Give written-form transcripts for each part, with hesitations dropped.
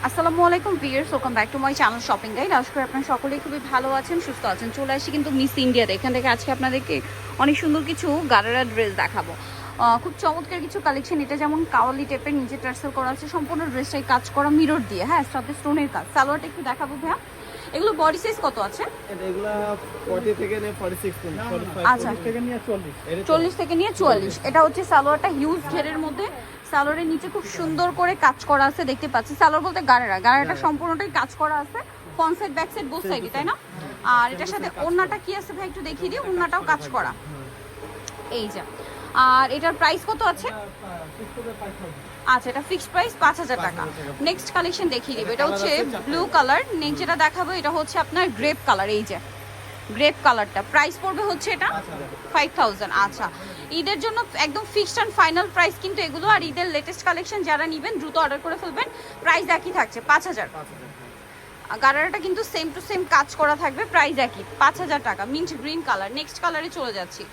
আসসালামু আলাইকুম viewers, welcome back to my channel shopping guide. আশা করি আপনারা সকলেই খুবই ভালো আছেন, সুস্থ আছেন। চলে আসি কিন্তু মিস ইন্ডিয়াতে। এখান থেকে আজকে আপনাদেরকে অনেক সুন্দর কিছু গারারা ড্রেস দেখাবো। খুব চমৎকার কিছু কালেকশন। এটা যেমন কাওয়ালি টাইপের নিচে টার্সেল করা আছে, সম্পূর্ণ ড্রেসটাই কাজ করা মিরর দিয়ে, হ্যাঁ, সাথে স্টোনের কাজ। সালোয়ারটা একটু দেখাবো ভাইয়া। এগুলো বডি সাইজ কত আছে? এগুলা 40 থেকে নিয়ে 46 আচ্ছা, 45 থেকে নিয়ে 40 40 থেকে নিয়ে 44। এটা হচ্ছে সালোয়ারটা হিউজ ঘেরের মধ্যে। সালোয়ারের নিচে খুব সুন্দর করে কাজ করা আছে, দেখতে পাচ্ছি। সালোয়ার বলতে গাড়াটা সম্পূর্ণটাই কাজ করা আছে, front side back side both সাইডে, তাই না? আর এটার সাথে ওড়নাটা কি আছে ভাই একটু দেখিয়ে দিই। ওড়নাটাও কাজ করা, এই যে। আর এটার প্রাইস কত আছে? আচ্ছা, এটা ফিক্সড প্রাইস 5000 টাকা। নেক্সট কালেকশন দেখিয়ে দিব। এটা হচ্ছে ব্লু কালার। নেক্সট যেটা দেখাবো এটা হচ্ছে আপনার গ্রেপ কালার। এই যে গ্রেপ কালারটা, প্রাইস পড়বে হচ্ছে এটা 5000। আচ্ছা, ঈদের জন্য একদম ফিক্সড অ্যান্ড ফাইনাল প্রাইস কিন্তু এগুলো। আর ঈদের লেটেস্ট কালেকশন যারা নেবেন দ্রুত অর্ডার করে ফেলবেন। প্রাইস একই থাকছে 5000। গারারাটা কিন্তু সেম টু সেম কাজ করা থাকবে, প্রাইস একই 5000 টাকা। Mint green colour. নেক্সট কালারে চলে যাচ্ছি।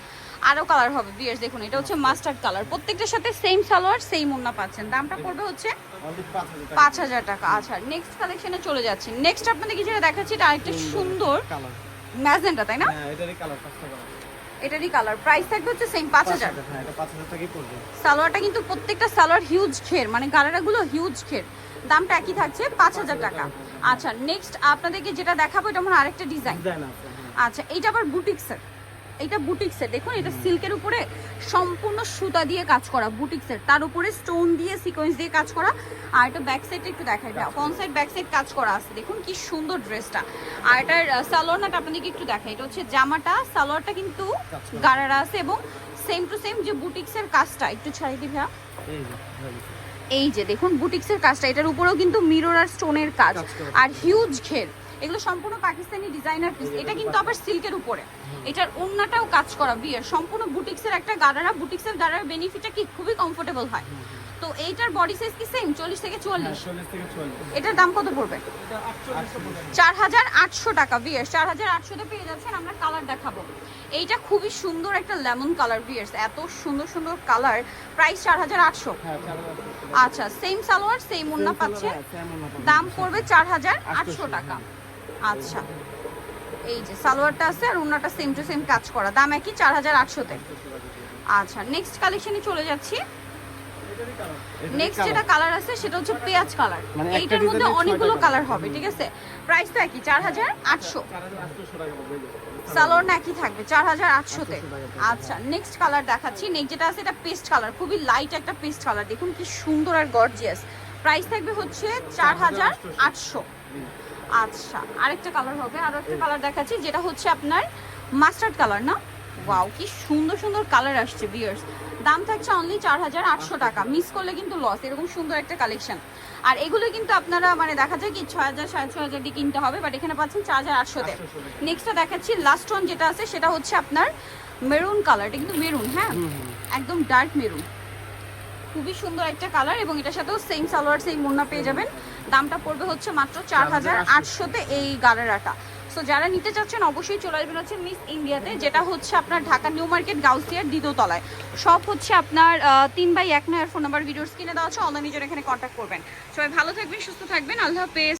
আরও কালার হবে বিয়ার্স, দেখুন এটা হচ্ছে মাস্টার্ড কালার। প্রত্যেকটার সাথে সেম সালোয়ার সেম ওড়না পাচ্ছেন। দামটা পড়বে হচ্ছে 5000 টাকা। আচ্ছা, নেক্সট কালেকশনে চলে যাচ্ছি। নেক্সট আপনাদেরকে যেটা দেখাচ্ছি এটা আরেকটা সুন্দর ম্যাজেন্টা, তাই না? হ্যাঁ, এটারই কালার, পাঁচটা কালার। এটারই কালার। প্রাইস থাকবে হচ্ছে সেম 5000। হ্যাঁ, এটা 5000 টাকাই পড়বে। সালোয়ারটা কিন্তু প্রত্যেকটা সালোয়ার হিউজ ঘের, মানে গারারাগুলো হিউজ ঘের। দামটা একই থাকছে 5000 টাকা। আচ্ছা, নেক্সট আপনাদেরকে যেটা দেখাবো এটা আমার আরেকটা ডিজাইন। ডিজাইন আছে, হ্যাঁ। আচ্ছা, এইটা আবার বুটিক্সের। এটা বুটিক্সের, দেখুন এটা সিল্কের উপরে সম্পূর্ণ সুতা দিয়ে কাজ করা, বুটিক্সের। তার উপরে স্টোন দিয়ে সিকোয়েন্স দিয়ে কাজ করা। আর এটা ব্যাক সাইডটা একটু দেখাই, ফ্রন্ট সাইড ব্যাক সাইড কাজ করা আছে, দেখুন কি সুন্দর ড্রেসটা। আর এটার সালোয়ারটা আপনাদেরকে একটু দেখাই। এটা হচ্ছে জামাটা, সালোয়ারটা কিন্তু গারারা আছে এবং সেম টু সেম যে বুটিক্সের কাজটা। একটু ছাড়িয়ে দিই ভাইয়া। এই যে দেখুন বুটিক্সের কাজটা, এটার উপরেও কিন্তু মিরর আর স্টোনের কাজ আর হিউজ ঘের। এগুলো সম্পূর্ণ পাকিস্তানি ডিজাইনার পিস। এটা কিন্তু আবার সিল্কের উপরে। এটার ওড়নাটাও কাজ করা বিয়ের, সম্পূর্ণ বুটিক্সের একটা গারারা। বুটিক্সের গারার বেনিফিটটা কি খুবই কমফোর্টেবল হয়। তো এইটার বডি সাইজ কি সেম 40 থেকে 44? এটার দাম কত পড়বে? 4800 টাকা বিয়ার্স। 4800 তে পেয়ে যাচ্ছেন। আমরা কালার দেখাবো। এইটা খুবই সুন্দর একটা লেমন কালার বিয়ার্স, এত সুন্দর সুন্দর কালার। প্রাইস 4800। আচ্ছা, সেম সালোয়ার সেম ওড়না পাচ্ছেন, দাম পড়বে 4800 টাকা। আচ্ছা, এই যে সালোয়ারটা আছে আর ওড়নাটা সেম টু সেম কাজ করা, দাম একই 4800 তে। আচ্ছা, নেক্সট কালেকশনে চলে যাচ্ছি। নেক্সট যেটা কালার আছে সেটা হচ্ছে পেঁয়াজ কালার। এইটার মধ্যে অনেকগুলো কালার হবে, ঠিক আছে? প্রাইস তো একই 4800। সালোয়ার না একই থাকবে 4800 তে। আচ্ছা, নেক্সট কালার দেখাচ্ছি। নেক্সট যেটা আছে এটা পেস্ট কালার, খুবই লাইট একটা পেস্ট কালার, দেখুন কি সুন্দর আর গর্জিয়াস। প্রাইস থাকবে হচ্ছে 4800। আচ্ছা, আরেকটা কালার হবে, আরো একটা কালার দেখাচ্ছি যেটা হচ্ছে আপনার মাস্টার্ড কালার। না, ওয়াও কি সুন্দর সুন্দর কালার আসছে ভিউয়ার্স। দাম থাকছে অনলি 4800 টাকা। মিস করলে কিন্তু লস, এরকম সুন্দর একটা কালেকশন। আর এগুলো কিন্তু আপনারা মানে দেখা যায় কি 6000 6500 দিয়ে কিনতে হবে, বাট এখানে পাচ্ছেন 4800 তে। নেক্সটটা দেখাচ্ছি, লাস্ট ওয়ান যেটা আছে সেটা হচ্ছে আপনার মেরুন কালার। এটা কিন্তু মেরুন, হ্যাঁ, একদম ডার্ক মেরুন, খুবই সুন্দর একটা কালার। এবং এটার সাথেও সেম সালোয়ার সেম ওড়না পেয়ে যাবেন। দামটা পড়বে হচ্ছে মাত্র 4800 তে এই গারারাটা। সো যারা নিতে চাচ্ছেন অবশ্যই চলে আসবেন হচ্ছে মিস ইন্ডিয়াতে, যেটা হচ্ছে আপনার ঢাকা নিউ মার্কেট গাউসিয়ার দ্বিতীয় তলায়। সব হচ্ছে আপনার 3/1 ফোন নাম্বার ভিডিওর স্ক্রিনে দেওয়া আছে। অনলাইনে জন্য এখানে কন্ট্যাক্ট করবেন। সবাই ভালো থাকবেন, সুস্থ থাকবেন, আল্লাহ হাফেজ।